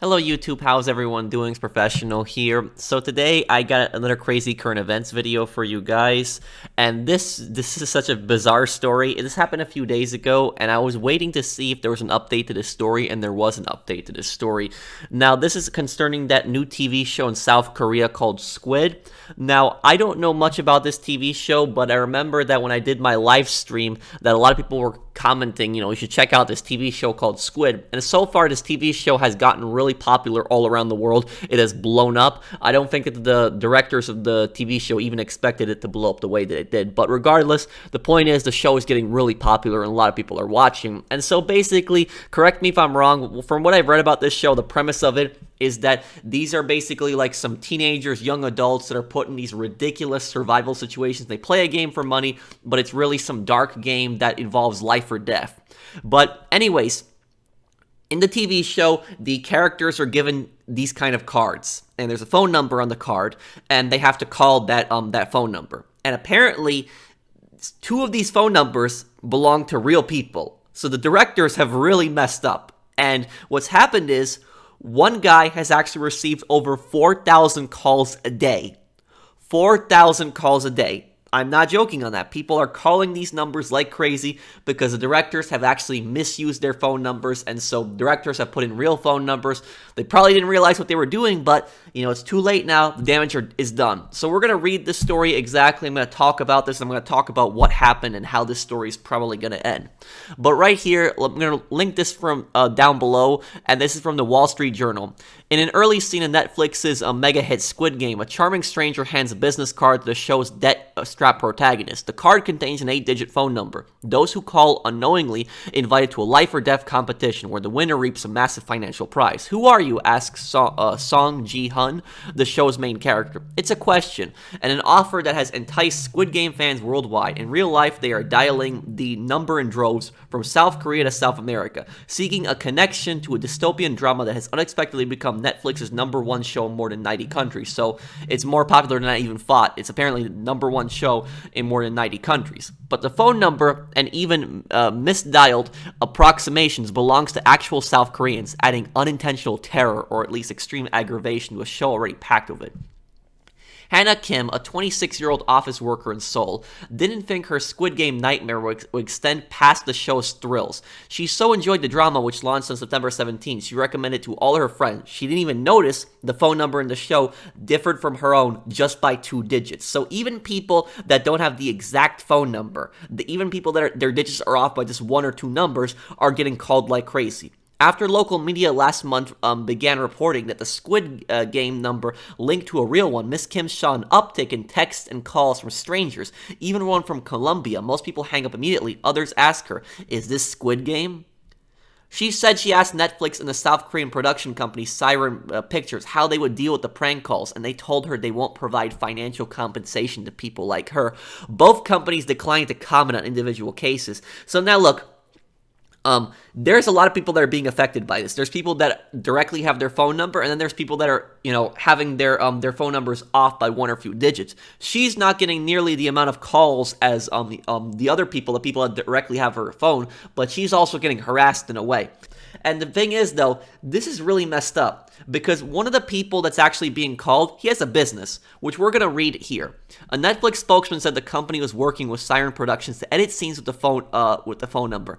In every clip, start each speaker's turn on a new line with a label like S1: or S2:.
S1: Hello YouTube, how's everyone doing? It's Professional here. So today I got another crazy current events video for you guys, and this is such a bizarre story. This happened a few days ago, and I was waiting to see if there was an update to this story, and there was an update to this story. Now this is concerning that new TV show in South Korea called Squid. Now I don't know much about this TV show, but I remember that when I did my live stream that a lot of people were commenting, you should check out this TV show called Squid. And so far, this TV show has gotten really popular all around the world. It has blown up. I don't think that the directors of the TV show even expected it to blow up the way that it did. But regardless, the point is the show is getting really popular and a lot of people are watching. And so basically, correct me if I'm wrong, from what I've read about this show, the premise of it is that these are basically like some teenagers, young adults that are put in these ridiculous survival situations. They play a game for money, but it's really some dark game that involves life or death. But anyways, in the TV show, the characters are given these kind of cards, and there's a phone number on the card, and they have to call that phone number. And apparently, two of these phone numbers belong to real people. So the directors have really messed up. And what's happened is one guy has actually received over 4,000 calls a day. 4,000 calls a day. I'm not joking on that. People are calling these numbers like crazy because the directors have actually misused their phone numbers, and so directors have put in real phone numbers. They probably didn't realize what they were doing, but, it's too late now. The damage is done. So we're going to read this story exactly. I'm going to talk about this. I'm going to talk about what happened and how this story is probably going to end. But right here, I'm going to link this from down below, and this is from the Wall Street Journal. In an early scene in Netflix's mega hit Squid Game, a charming stranger hands a business card to the show's debt-strapped protagonist. The card contains an 8-digit phone number. Those who call unknowingly invited to a life or death competition where the winner reaps a massive financial prize. "Who are you?" asks Song Ji-hun, the show's main character. It's a question and an offer that has enticed Squid Game fans worldwide. In real life, they are dialing the number in droves from South Korea to South America, seeking a connection to a dystopian drama that has unexpectedly become Netflix's #1 show in more than 90 countries. So it's more popular than I even thought. It's apparently the #1 show in more than 90 countries. But the phone number and even misdialed approximations belongs to actual South Koreans, adding unintentional terror or at least extreme aggravation to a show already packed with it. Hannah Kim, a 26-year-old office worker in Seoul, didn't think her Squid Game nightmare would extend past the show's thrills. She so enjoyed the drama, which launched on September 17th, she recommended it to all her friends. She didn't even notice the phone number in the show differed from her own just by 2 digits. So even people that don't have the exact phone number, even people that their digits are off by just 1 or 2 numbers, are getting called like crazy. After local media last month began reporting that the Squid Game number linked to a real one, Miss Kim saw an uptick in texts and calls from strangers, even one from Colombia. Most people hang up immediately. Others ask her, "Is this Squid Game?" She said she asked Netflix and the South Korean production company Siren Pictures how they would deal with the prank calls, and they told her they won't provide financial compensation to people like her. Both companies declined to comment on individual cases. So now look, there's a lot of people that are being affected by this. There's people that directly have their phone number, and then there's people that are, having their phone numbers off by 1 or few digits. She's not getting nearly the amount of calls as the other people, the people that directly have her phone, but she's also getting harassed in a way. And the thing is, though, this is really messed up because one of the people that's actually being called, he has a business, which we're going to read here. A Netflix spokesman said the company was working with Siren Productions to edit scenes with the phone number.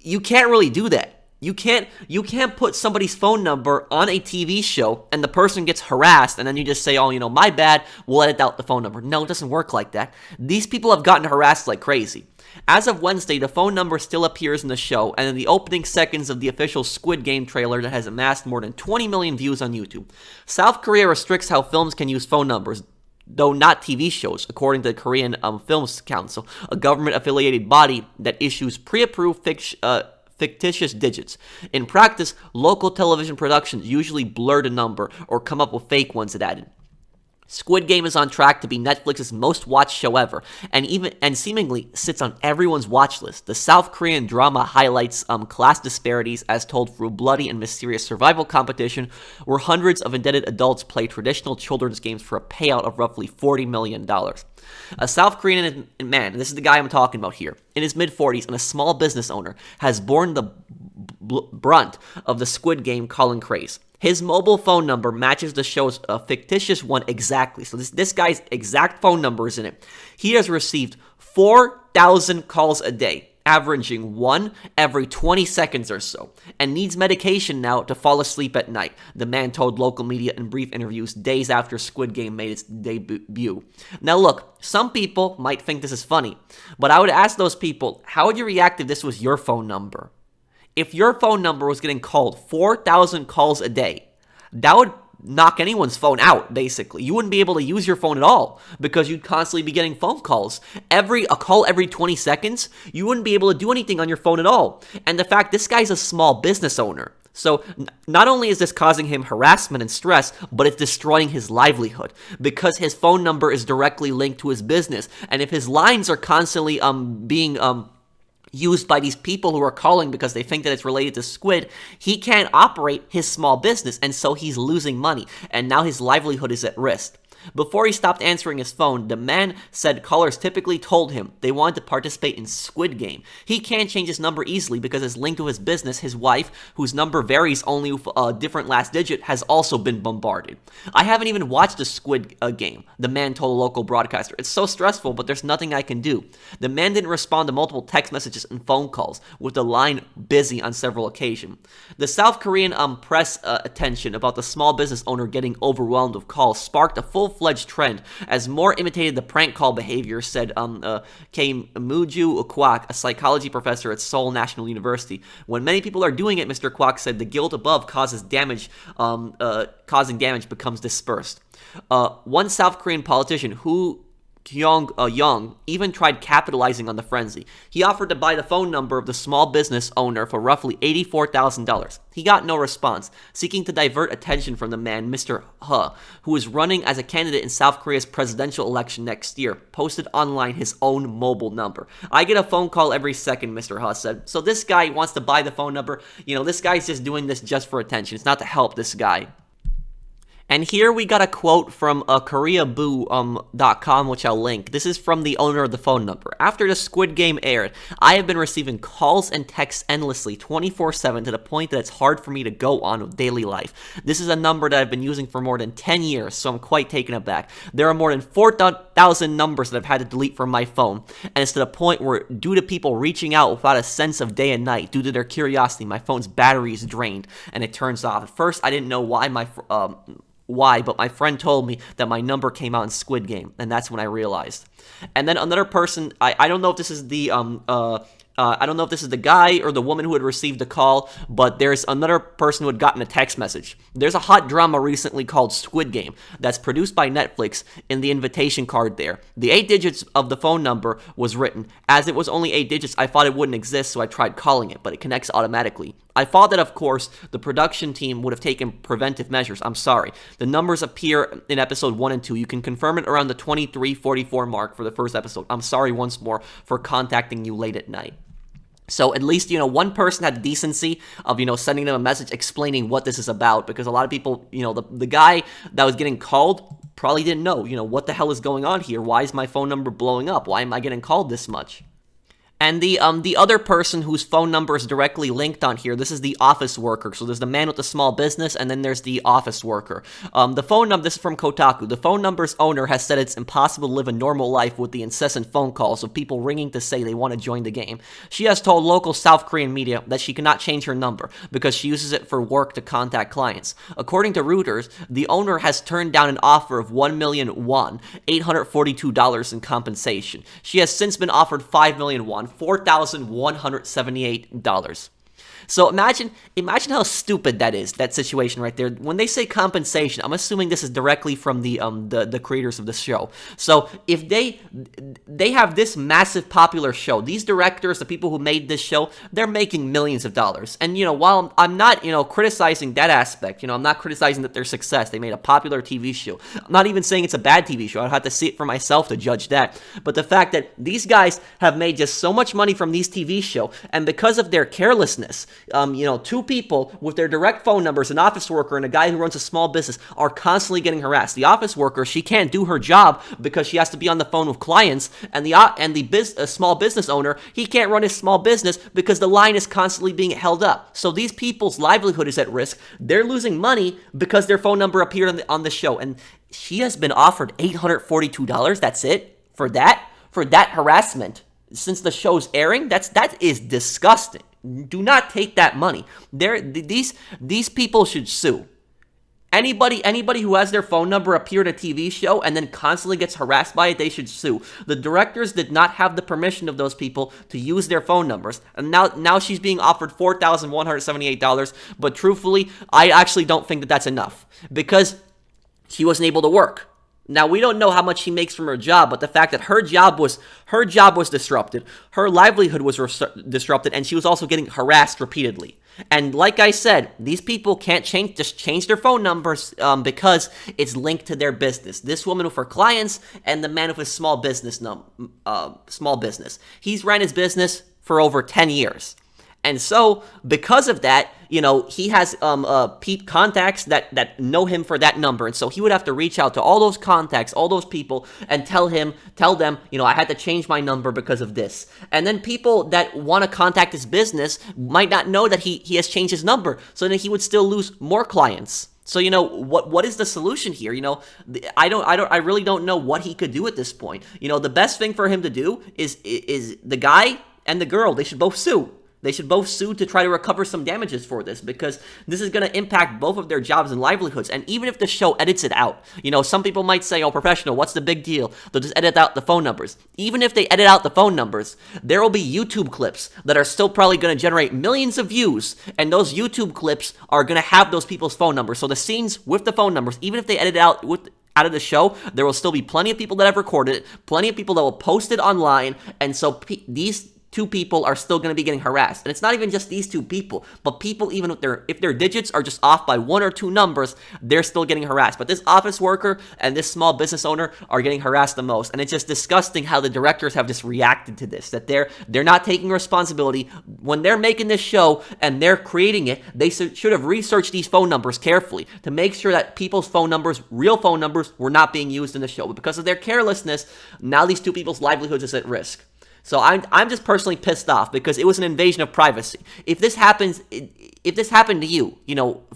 S1: You can't really do that. You can't put somebody's phone number on a TV show and the person gets harassed and then you just say, "Oh, my bad, we'll edit out the phone number." No, it doesn't work like that. These people have gotten harassed like crazy. As of Wednesday, the phone number still appears in the show and in the opening seconds of the official Squid Game trailer that has amassed more than 20 million views on YouTube. South Korea restricts how films can use phone numbers, though not TV shows, according to the Korean Films Council, a government-affiliated body that issues pre-approved fictitious digits. In practice, local television productions usually blur the number or come up with fake ones that added. Squid Game is on track to be Netflix's most watched show ever, and seemingly sits on everyone's watch list. The South Korean drama highlights class disparities as told through bloody and mysterious survival competition, where hundreds of indebted adults play traditional children's games for a payout of roughly $40 million. A South Korean man, and this is the guy I'm talking about here, in his mid-40s and a small business owner, has borne the brunt of the Squid Game calling craze. His mobile phone number matches the show's fictitious one exactly. So this guy's exact phone number is in it. He has received 4,000 calls a day, averaging one every 20 seconds or so, and needs medication now to fall asleep at night, the man told local media in brief interviews days after Squid Game made its debut. Now look, some people might think this is funny, but I would ask those people, how would you react if this was your phone number? If your phone number was getting called 4,000 calls a day, that would knock anyone's phone out, basically. You wouldn't be able to use your phone at all because you'd constantly be getting phone calls. A call every 20 seconds, you wouldn't be able to do anything on your phone at all. And the fact, this guy's a small business owner. So not only is this causing him harassment and stress, but it's destroying his livelihood because his phone number is directly linked to his business. And if his lines are constantly being used by these people who are calling because they think that it's related to Squid, he can't operate his small business, and so he's losing money, and now his livelihood is at risk. Before he stopped answering his phone, the man said callers typically told him they wanted to participate in Squid Game. He can't change his number easily because it's linked to his business. His wife, whose number varies only with a different last digit, has also been bombarded. I haven't even watched the Squid Game, the man told a local broadcaster. It's so stressful, but there's nothing I can do. The man didn't respond to multiple text messages and phone calls, with the line busy on several occasions. The South Korean press attention about the small business owner getting overwhelmed with calls sparked a full-fledged trend as more imitated the prank call behavior, said Kim Muju Kwak, a psychology professor at Seoul National University. When many people are doing it, Mr. Kwak said, the guilt above causing damage becomes dispersed. One South Korean politician who Kyung-young even tried capitalizing on the frenzy. He offered to buy the phone number of the small business owner for roughly $84,000. He got no response, seeking to divert attention from the man, Mr. He, who is running as a candidate in South Korea's presidential election next year, posted online his own mobile number. I get a phone call every second, Mr. He said. So this guy wants to buy the phone number. You know, this guy's just doing this just for attention. It's not to help this guy. And here we got a quote from koreaboo.com, which I'll link. This is from the owner of the phone number. After the Squid Game aired, I have been receiving calls and texts endlessly 24/7 to the point that it's hard for me to go on with daily life. This is a number that I've been using for more than 10 years, so I'm quite taken aback. There are more than 4,000 numbers that I've had to delete from my phone, and it's to the point where, due to people reaching out without a sense of day and night, due to their curiosity, my phone's battery is drained and it turns off. At first, I didn't know why, but my friend told me that my number came out in Squid Game, and that's when I realized. And then another person, I don't know if this is the I don't know if this is the guy or the woman who had received the call, but there's another person who had gotten a text message. There's a hot drama recently called Squid Game that's produced by Netflix. In the invitation card there, the 8 digits of the phone number was written. As it was only 8 digits, I thought it wouldn't exist, so I tried calling it, but it connects automatically. I thought that, of course, the production team would have taken preventive measures. I'm sorry. The numbers appear in episode 1 and 2. You can confirm it around the 23:44 mark for the first episode. I'm sorry once more for contacting you late at night. So at least, one person had the decency of, sending them a message explaining what this is about, because a lot of people, the guy that was getting called probably didn't know, what the hell is going on here? Why is my phone number blowing up? Why am I getting called this much? And the other person whose phone number is directly linked on here, this is the office worker. So there's the man with the small business, and then there's the office worker. The phone number, this is from Kotaku. The phone number's owner has said it's impossible to live a normal life with the incessant phone calls of people ringing to say they want to join the game. She has told local South Korean media that she cannot change her number because she uses it for work to contact clients. According to Reuters, the owner has turned down an offer of 1 million won, $842 in compensation. She has since been offered 5 million won, $4,178. So imagine how stupid that is, that situation right there. When they say compensation, I'm assuming this is directly from the creators of the show. So if they have this massive popular show, these directors, the people who made this show, they're making millions of dollars. And while I'm not criticizing that aspect, I'm not criticizing that their success. They made a popular TV show. I'm not even saying it's a bad TV show. I'd have to see it for myself to judge that. But the fact that these guys have made just so much money from these TV show, and because of their carelessness, two people with their direct phone numbers, an office worker and a guy who runs a small business, are constantly getting harassed. The office worker, she can't do her job because she has to be on the phone with clients, and the small business owner, he can't run his small business because the line is constantly being held up. So these people's livelihood is at risk. They're losing money because their phone number appeared on the show, and she has been offered $842. That's it for that harassment since the show's airing. That is disgusting. Do not take that money. These people should sue. Anybody who has their phone number appear in a TV show and then constantly gets harassed by it, they should sue. The directors did not have the permission of those people to use their phone numbers. And now she's being offered $4,178, but truthfully, I actually don't think that that's enough because she wasn't able to work. Now, we don't know how much she makes from her job, but the fact that her job was disrupted, her livelihood was disrupted, and she was also getting harassed repeatedly. And like I said, these people can't change their phone numbers because it's linked to their business. This woman with her clients and the man with his small business. He's ran his business for over 10 years. And so, because of that, he has contacts that know him for that number. And so he would have to reach out to all those contacts, all those people, and tell them, I had to change my number because of this. And then people that want to contact his business might not know that he has changed his number. So then he would still lose more clients. So, what is the solution here? I really don't know what he could do at this point. The best thing for him to do is the guy and the girl, they should both sue. They should both sue to try to recover some damages for this because this is going to impact both of their jobs and livelihoods. And even if the show edits it out, some people might say, oh, professional, what's the big deal? They'll just edit out the phone numbers. Even if they edit out the phone numbers, there will be YouTube clips that are still probably going to generate millions of views. And those YouTube clips are going to have those people's phone numbers. So the scenes with the phone numbers, even if they edit it out of the show, there will still be plenty of people that have recorded it, plenty of people that will post it online. And so these two people are still going to be getting harassed. And it's not even just these two people, but people, even if their digits are just off by one or two numbers, they're still getting harassed. But this office worker and this small business owner are getting harassed the most. And it's just disgusting how the directors have just reacted to this, that they're not taking responsibility. When they're making this show and they're creating it, they should have researched these phone numbers carefully to make sure that people's phone numbers, real phone numbers, were not being used in the show. But because of their carelessness, now these two people's livelihoods is at risk. So I'm just personally pissed off because it was an invasion of privacy. If this happened to you,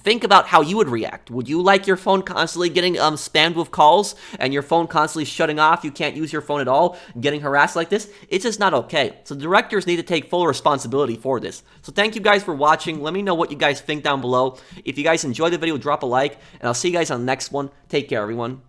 S1: think about how you would react. Would you like your phone constantly getting spammed with calls and your phone constantly shutting off? You can't use your phone at all, getting harassed like this? It's just not okay. So the directors need to take full responsibility for this. So thank you guys for watching. Let me know what you guys think down below. If you guys enjoyed the video, drop a like, and I'll see you guys on the next one. Take care, everyone.